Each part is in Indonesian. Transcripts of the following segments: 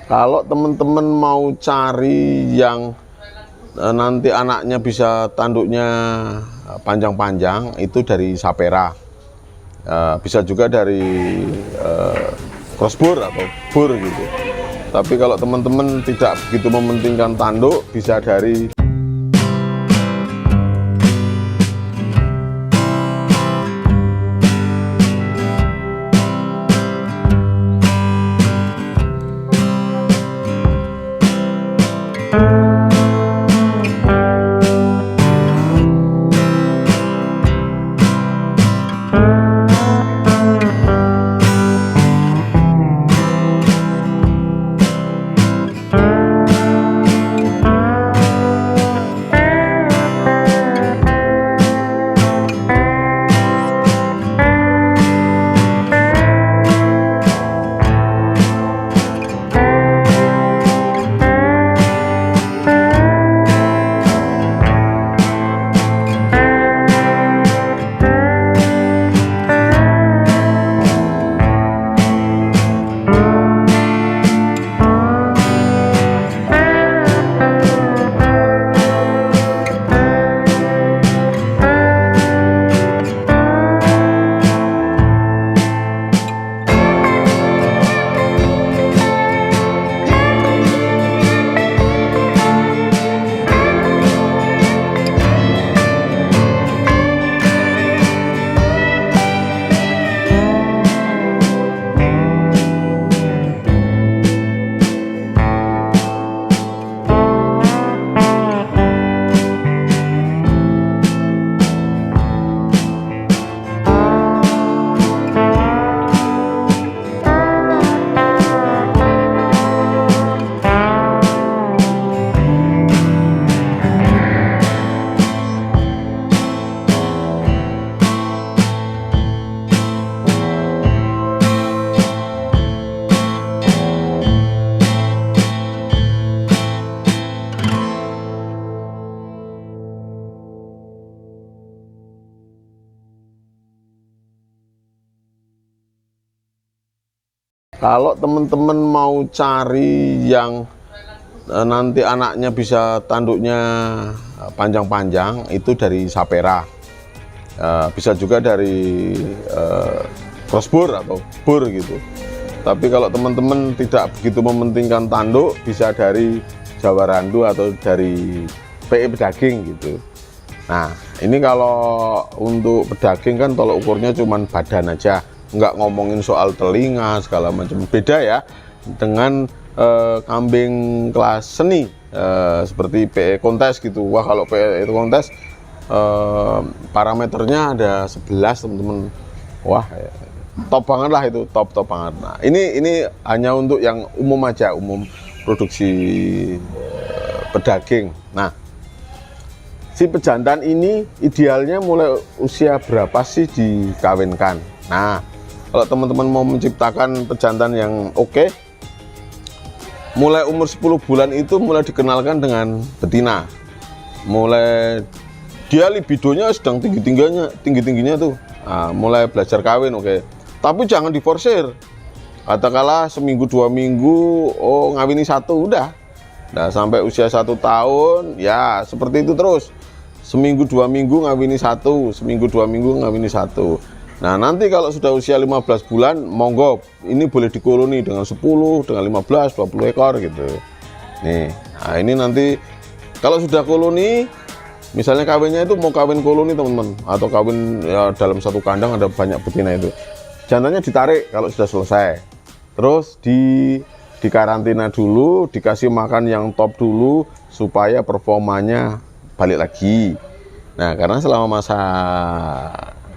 Kalau teman-teman mau cari yang nanti anaknya bisa tanduknya panjang-panjang, itu dari Sapera. Bisa juga dari crossbur atau bur gitu. Tapi kalau teman-teman tidak begitu mementingkan tanduk, bisa dari kalau teman-teman mau cari yang nanti anaknya bisa tanduknya panjang-panjang, itu dari Sapera. Bisa juga dari crossbur atau bur gitu. Tapi kalau teman-teman tidak begitu mementingkan tanduk, bisa dari Jawa Randu atau dari PE Pedaging gitu. Nah, ini kalau untuk pedaging kan tolok ukurnya cuman badan aja, nggak ngomongin soal telinga segala macam. Beda ya dengan kambing kelas seni seperti PE kontes gitu. Wah, kalau PE itu kontes parameternya ada 11 teman-teman. Wah, top banget lah itu, top banget. Nah, ini hanya untuk yang umum aja, umum produksi pedaging. Nah, si pejantan ini idealnya mulai usia berapa sih dikawinkan? Nah, kalau teman-teman mau menciptakan pejantan yang oke, mulai umur 10 bulan itu mulai dikenalkan dengan betina. Mulai dia libidonya sedang tinggi-tingginya tuh. Nah, mulai belajar kawin, oke. Tapi jangan diforsir. Katakanlah seminggu 2 minggu, oh ngawini 1 udah. Nah, sampai usia 1 tahun, ya seperti itu terus. Seminggu 2 minggu ngawini 1, seminggu 2 minggu ngawini 1. Nah, nanti kalau sudah usia 15 bulan, monggo ini boleh dikoloni dengan 10, dengan 15, 20 ekor gitu. Nih, nah ini nanti kalau sudah koloni, misalnya kawinnya itu mau kawin koloni teman-teman, atau kawin ya dalam satu kandang ada banyak betina itu. Jantannya ditarik kalau sudah selesai. Terus dikarantina dulu, dikasih makan yang top dulu supaya performanya balik lagi. Nah, karena selama masa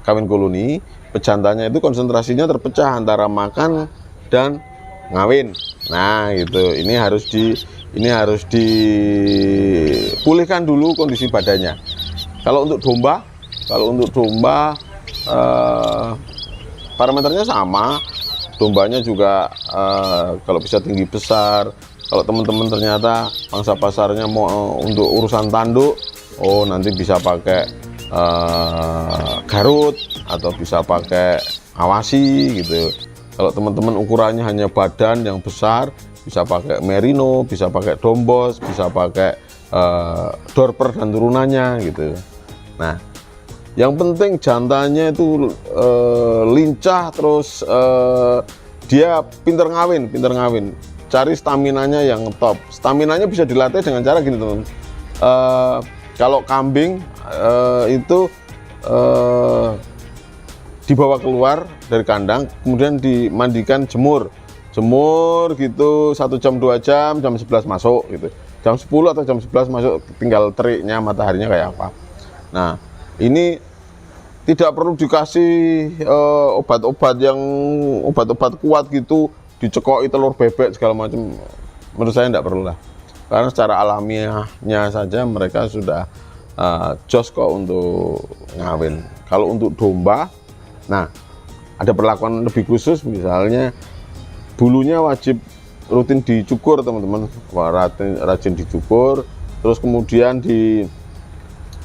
kawin koloni, pejantannya itu konsentrasinya terpecah antara makan dan ngawin. Nah, gitu. Ini harus dipulihkan dulu kondisi badannya. Kalau untuk domba parameternya sama. Dombanya juga kalau bisa tinggi besar. Kalau teman-teman ternyata pangsa pasarnya mau untuk urusan tanduk, oh nanti bisa pakai Garut atau bisa pakai Awasi gitu. Kalau teman-teman ukurannya hanya badan yang besar, bisa pakai merino, bisa pakai dombos, bisa pakai dorper dan turunannya gitu. Nah, yang penting jantannya itu lincah, terus dia pinter ngawin. Cari staminanya yang top. Staminanya bisa dilatih dengan cara gini teman. Kalau kambing itu dibawa keluar dari kandang, kemudian dimandikan jemur gitu 1 jam 2 jam, jam 11 masuk gitu, jam 10 atau jam 11 masuk, tinggal teriknya mataharinya kayak apa. Nah, ini tidak perlu dikasih obat-obat kuat gitu, dicekoki telur bebek segala macam. Menurut saya tidak perlu lah, karena secara alamiahnya saja mereka sudah jos kok untuk ngawin. Kalau untuk domba, nah ada perlakuan lebih khusus, misalnya bulunya wajib rutin dicukur teman-teman, rajin dicukur, terus kemudian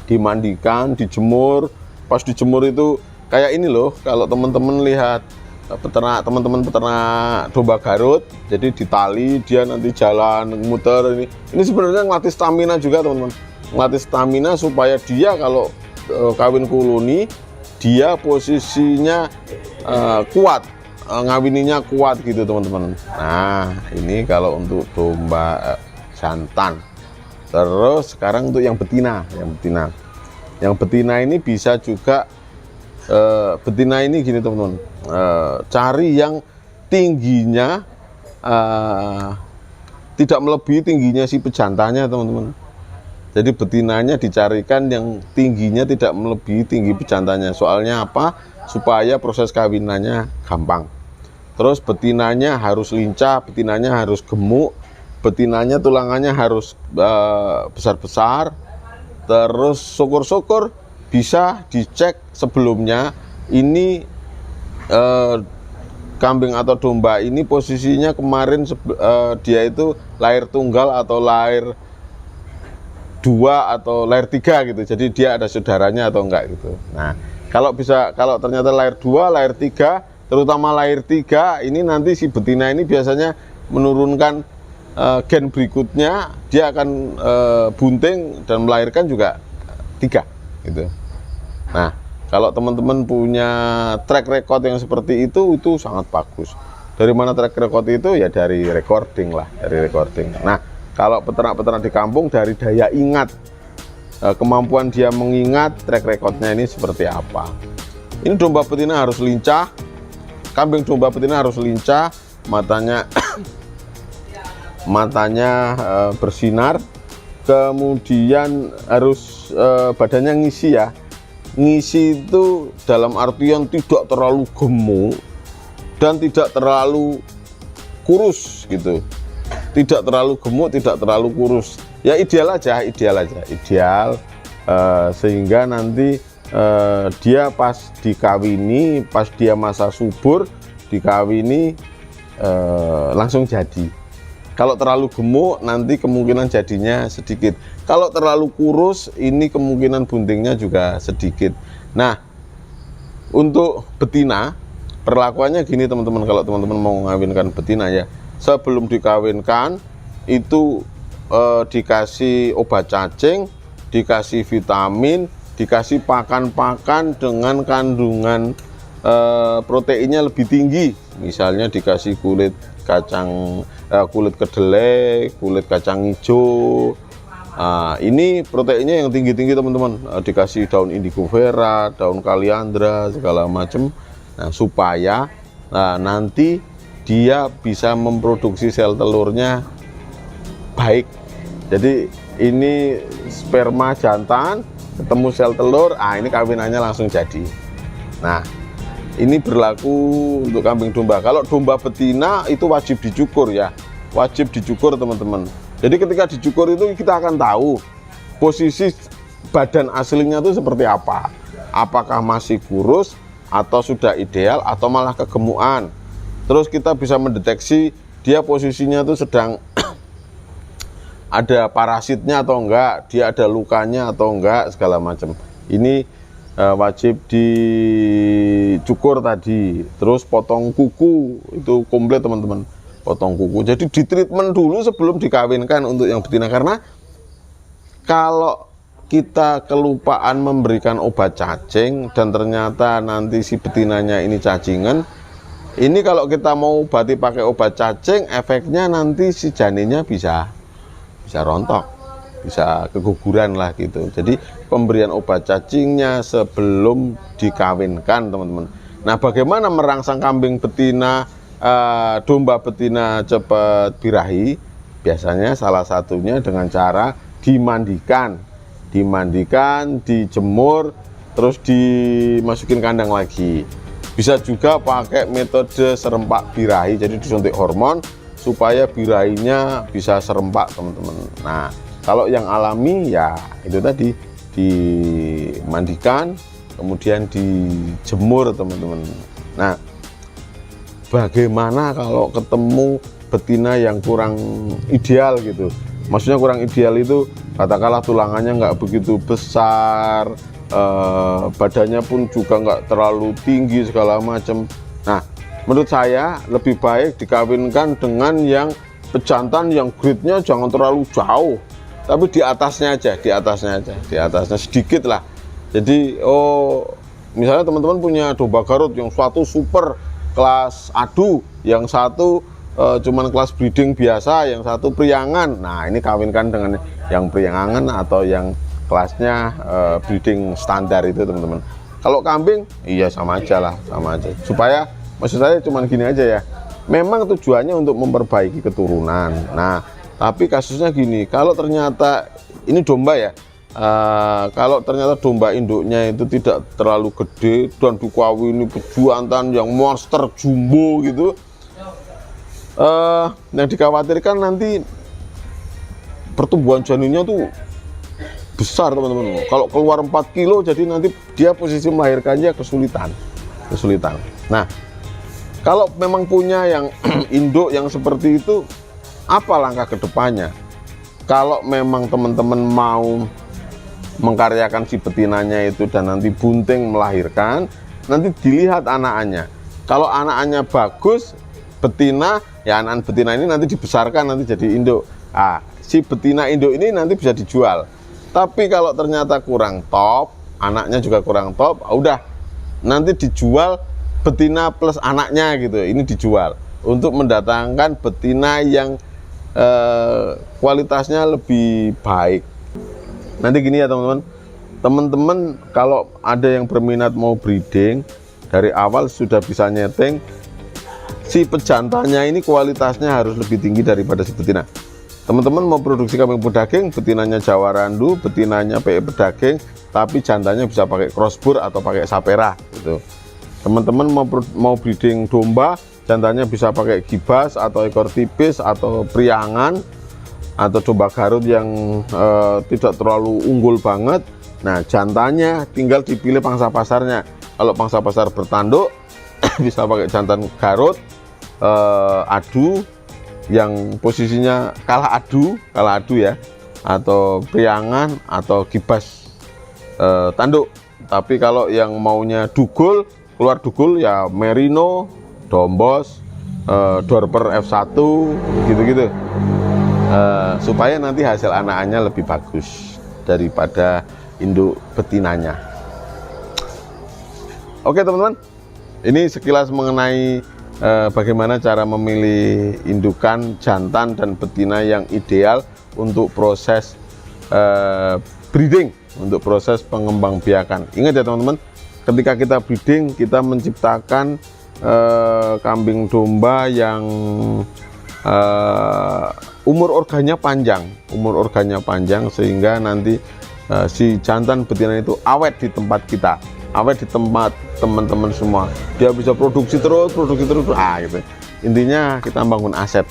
dimandikan, dijemur. Pas dijemur itu kayak ini loh, kalau teman-teman lihat teman-teman peternak domba Garut, jadi ditali dia nanti jalan muter. Ini sebenarnya ngelatih stamina juga teman-teman, ngelatih stamina supaya dia kalau kawin koloni dia posisinya kuat, ngawininya kuat gitu teman-teman. Nah, ini kalau untuk domba jantan. Terus sekarang untuk yang betina, yang betina ini bisa juga betina ini gini teman-teman, cari yang tingginya tidak melebihi tingginya si pejantannya teman-teman. Jadi betinanya dicarikan yang tingginya tidak melebihi tinggi pejantannya. Soalnya apa? Supaya proses kawinannya gampang. Terus betinanya harus lincah, betinanya harus gemuk, betinanya tulangannya harus besar-besar. Terus syukur-syukur bisa dicek sebelumnya ini kambing atau domba ini posisinya kemarin dia itu lahir tunggal atau lahir 2 atau lahir 3 gitu. Jadi dia ada saudaranya atau enggak gitu. Nah, kalau ternyata lahir 2, lahir 3, terutama lahir 3 ini nanti si betina ini biasanya menurunkan gen berikutnya, dia akan bunting dan melahirkan juga 3 gitu. Nah, kalau teman-teman punya track record yang seperti itu sangat bagus. Dari mana track record itu? Ya dari recording lah, dari recording. Nah, kalau peternak-peternak di kampung dari daya ingat, kemampuan dia mengingat track recordnya ini seperti apa. Ini domba betina harus lincah, kambing domba betina harus lincah, matanya bersinar, kemudian harus badannya ngisi ya. Ngisi itu dalam artian tidak terlalu gemuk dan tidak terlalu kurus gitu. Tidak terlalu gemuk, tidak terlalu kurus. Ya ideal aja. Sehingga nanti dia pas dikawini, pas dia masa subur dikawini langsung jadi. Kalau terlalu gemuk nanti kemungkinan jadinya sedikit. Kalau terlalu kurus ini kemungkinan buntingnya juga sedikit. Nah, untuk betina perlakuannya gini teman-teman, kalau teman-teman mau mengawinkan betina ya, sebelum dikawinkan itu dikasih obat cacing, dikasih vitamin, dikasih pakan-pakan dengan kandungan proteinnya lebih tinggi. Misalnya dikasih kulit kedelai, kulit kacang hijau. Ini proteinnya yang tinggi-tinggi teman-teman. Dikasih daun indigo vera, daun kaliandra, segala macam. Nah, supaya nanti dia bisa memproduksi sel telurnya baik. Jadi ini sperma jantan ketemu sel telur, ini kawinannya langsung jadi. Nah, ini berlaku untuk kambing domba. Kalau domba betina itu wajib dicukur ya, wajib dicukur teman-teman. Jadi ketika dicukur itu kita akan tahu posisi badan aslinya itu seperti apa. Apakah masih kurus atau sudah ideal atau malah kegemukan. Terus kita bisa mendeteksi dia posisinya itu sedang ada parasitnya atau enggak, dia ada lukanya atau enggak, segala macam. Ini wajib dicukur tadi. Terus potong kuku itu komplit teman-teman. potong kuku. Jadi di treatment dulu sebelum dikawinkan untuk yang betina, karena kalau kita kelupaan memberikan obat cacing dan ternyata nanti si betinanya ini cacingan, ini kalau kita mau obati pakai obat cacing, efeknya nanti si janinnya bisa rontok, bisa keguguran lah gitu. Jadi pemberian obat cacingnya sebelum dikawinkan, teman-teman. Nah, bagaimana merangsang kambing betina, domba betina cepat birahi? Biasanya salah satunya dengan cara dimandikan, dijemur, terus dimasukin kandang lagi. Bisa juga pakai metode serempak birahi, jadi disuntik hormon supaya birahinya bisa serempak, teman-teman. Nah, kalau yang alami ya itu tadi, dimandikan kemudian dijemur, teman-teman. Nah, bagaimana kalau ketemu betina yang kurang ideal gitu? Maksudnya kurang ideal itu katakanlah tulangannya nggak begitu besar, badannya pun juga nggak terlalu tinggi segala macam. Nah, menurut saya lebih baik dikawinkan dengan yang pejantan yang grade-nya jangan terlalu jauh, tapi di atasnya sedikit lah. Jadi misalnya teman-teman punya domba Garut yang suatu super kelas adu, yang satu cuman kelas breeding biasa, yang satu priangan. Nah, ini kawinkan dengan yang priangan atau yang kelasnya breeding standar itu, teman-teman. Kalau kambing, iya sama aja. Supaya, maksud saya cuman gini aja ya, memang tujuannya untuk memperbaiki keturunan. Nah, tapi kasusnya gini, kalau ternyata ini domba ya, kalau ternyata domba induknya itu tidak terlalu gede dan dikawini pejantan yang monster jumbo gitu, yang dikhawatirkan nanti pertumbuhan janinnya tuh besar, teman-teman. Kalau keluar 4 kilo, jadi nanti dia posisi melahirkannya kesulitan. Nah, kalau memang punya yang induk yang seperti itu, apa langkah kedepannya? Kalau memang teman-teman mau mengkaryakan si betinanya itu dan nanti bunting melahirkan, nanti dilihat anakannya. Kalau anakannya bagus, betina, ya anak betina ini nanti dibesarkan, nanti jadi induk. Si betina induk ini nanti bisa dijual. Tapi kalau ternyata kurang top, anaknya juga kurang top, udah nanti dijual betina plus anaknya gitu. Ini dijual untuk mendatangkan betina yang kualitasnya lebih baik. Nanti gini ya, teman-teman, kalau ada yang berminat mau breeding, dari awal sudah bisa nyeting si pejantannya ini kualitasnya harus lebih tinggi daripada si betina. Teman-teman mau produksi kambing pedaging, betinanya Jawa Randu, betinanya PE pedaging, tapi jantannya bisa pakai crossbur atau pakai sapera gitu. Teman-teman mau breeding domba, jantannya bisa pakai gibas atau ekor tipis atau priangan atau domba Garut yang tidak terlalu unggul banget. Nah, jantannya tinggal dipilih pangsa pasarnya. Kalau pangsa pasar bertanduk bisa pakai jantan Garut adu yang posisinya kalah adu ya, atau priangan atau gibas tanduk. Tapi kalau yang maunya dugul, keluar dugul ya merino, dombos, dorper F1 gitu-gitu, supaya nanti hasil anakannya lebih bagus daripada induk betinanya. Oke, teman-teman, ini sekilas mengenai bagaimana cara memilih indukan jantan dan betina yang ideal untuk proses breeding, untuk proses pengembangbiakan. Ingat ya teman-teman, ketika kita breeding, kita menciptakan kambing domba yang umur organnya panjang, sehingga nanti si jantan betina itu awet di tempat kita, awet di tempat teman-teman semua. Dia bisa produksi terus. Gitu. Intinya kita bangun aset.